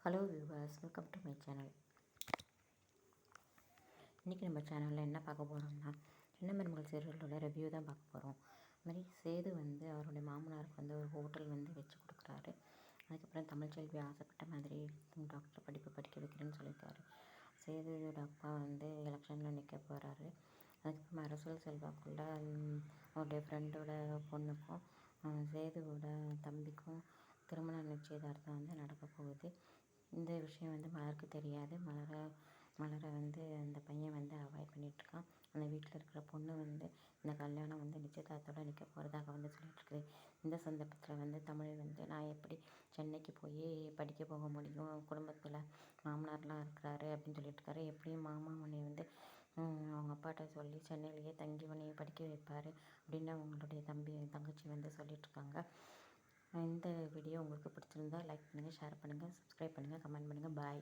Hello viewers, welcome to my channel. இன்றைக்கி நம்ம சேனலில் என்ன பார்க்க போகிறோம்னா, சின்ன மருமகள் சீரியலோட ரிவ்யூ தான் பார்க்க போகிறோம். அதுமாதிரி சேது அவருடைய மாமனாருக்கு ஒரு ஹோட்டல் வச்சு கொடுக்குறாரு. அதுக்கப்புறம் தமிழ்ச்செல்வி ஆசைப்பட்ட மாதிரி டாக்டர் படிப்பு படிக்க வைக்கிறேன்னு சொல்லியிருக்காரு. சேதுவோட அப்பா எலெக்ஷனில் நிற்க போகிறாரு. அதுக்கப்புறம் அரசியல் செல்வாக்குள்ள அவருடைய ஃப்ரெண்டோட பொண்ணுக்கும் சேதுவோட தம்பிக்கும் திருமண நிச்சயதார்த்தம் நடக்க போகுது. இந்த விஷயம் மலருக்கு தெரியாது. மலரை அந்த பையன் அவாய்ட் பண்ணிகிட்ருக்கான். அந்த வீட்டில் இருக்கிற பொண்ணு இந்த கல்யாணம் நிச்சயதார்த்தத்தோடு நிற்க போகிறதாக சொல்லிகிட்ருக்குது. இந்த சந்தர்ப்பத்தில் தமிழ் நான் எப்படி சென்னைக்கு போய் படிக்க போக முடியும், குடும்பத்தில் மாமனார்லாம் இருக்கிறாரு அப்படின்னு சொல்லிட்டுருக்காரு. எப்படியும் மாமா உன்னை அவங்க அப்பாட்ட சொல்லி சென்னையிலேயே தங்கி உன்னை படிக்க வைப்பார் அப்படின்னு அவங்களுடைய தங்கச்சி சொல்லிகிட்ருக்காங்க. இந்த வீடியோ உங்களுக்கு பிடிச்சிருந்தா லைக் பண்ணுங்கள், ஷேர் பண்ணுங்கள், சப்ஸ்கிரைப் பண்ணுங்கள், கமெண்ட் பண்ணுங்கள். பாய்.